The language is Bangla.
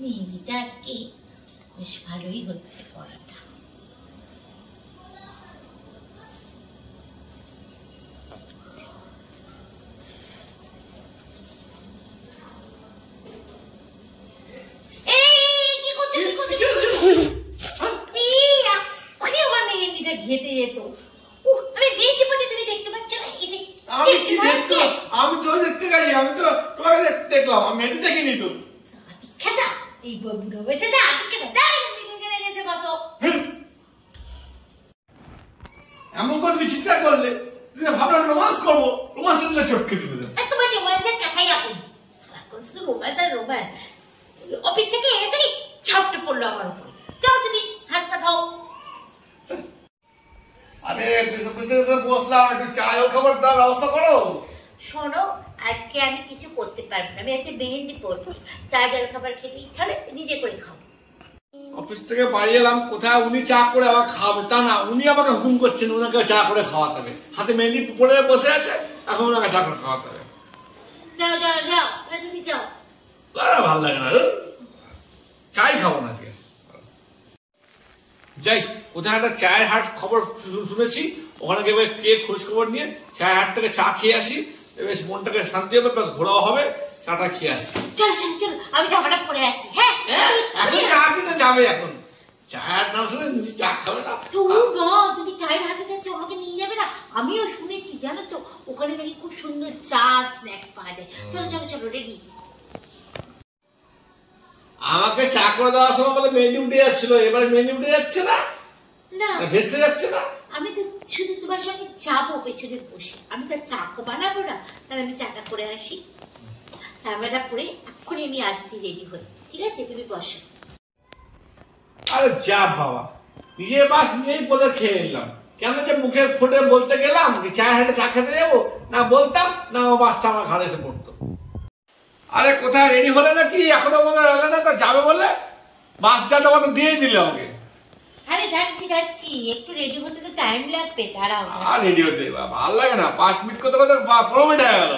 মেহেন্দিটা আজকে বেশ ভালোই হচ্ছে পড়াটা। ঘেটে যেত। আমি বেশি পথে তুমি দেখতে পাচ্ছ না? আমি তো দেখতে গেছি, আমি তো তোমাকে দেখলাম, আমি মেহেন্দি দেখিনি তো। এই বুড়ো বসে যা গেছে বসো। এমন করে তুমি চিন্তা করলে ভাবলাম রোমান্স করবো, রোমান্স দিলে চটকে দিলে দেবো। তোমার রোমান্সের কথাই এখন সারাক্ষণ শুধু রোমান্স আর রোমান্স। অফিস থেকে এসেই ছাপটে পড়লো আমার উপর। যাও তুমি হাত পা খাও। আরে বুঝতে বসলাম, একটু চা খাবার দাও, ব্যবস্থা করো। শোনো, আজকে আমি কিছু করতে পারবো না, আমি আজকে মেহেন্দি পড়ছি। চা জল খাবার খেতে ইচ্ছা হবে নিজে করে খাও। অফিস থেকে বাড়ি এলাম, কোথায় উনি চা করে আমার খাওয়াবে তা না, উনি আমাকে হুকুম করছেন ওনাকে চা করে খাওয়াতে হবে। হাতে মেহেন্দি পড়ে বসে আছে, এখন ওনাকে চা করে খাওয়াতে হবে। যাও যাও যাও তুমি যাও। ভালো লাগে না, চাই খাবো না আজকে। যাই, কোথায় একটা চায়ের হাট খবর শুনেছি, ওখানে গিয়ে কে খোঁজ খবর নিয়ে চায়ের হাট থেকে চা খেয়ে আসি, বেশ মনটাকে শান্তি হবে, বেশ ঘোরাও হবে, চাটা খেয়ে আসি। চলো চলো চলো, আমি জামাটা পরে আসি। হ্যাঁ এখন চা দিতে যাবে, এখন চায়ের নাম শুনে নিজে চা খাবে না? তুমি চায়ের হাতে যাচ্ছ, আমাকে নিয়ে যাবে না? আমিও শুনেছি জানো তো, ওখানে নাকি খুব সুন্দর চা স্ন্যাক্স পাওয়া যায়। চলো চলো চলো, রেডি। আমাকে চা করে দেওয়ার সময় বলে মেহেন্দি উঠে যাচ্ছিল, এবারে মেহেন্দি উঠে যাচ্ছে না, না ভেস্তে যাচ্ছে না। আমি তো শুধু তোমার সঙ্গে যাবো পেছনে বসে, আমি তো চাকো বানাবো না, তাহলে আমি চাটা করে আসি। ক্যামেরা পরে এক্ষুনি আমি আসছি রেডি হয়ে, ঠিক আছে? তুমি বসো। আরে যা বাবা, নিজের বাস নিজেই বলে খেয়ে নিলাম। কেন যে মুখে ফুটে বলতে গেলাম চায়ের হাটে চা খেতে যাবো, না বলতাম না আমার বাসটা আমার ঘাড়ে এসে পড়তো। আরে কোথায় রেডি হলে নাকি এখনো মনে হলো না? তা যাবে বলে বাসটা তোমাকে দিয়ে দিলে আমাকে। আরে যাচ্ছি যাচ্ছি, একটু রেডি হতে তো টাইম লাগবে, দাঁড়াও। আর রেডি হতে ভালো লাগে না, 5 মিনিট করতে করতে 15 মিনিট হয়ে গেল।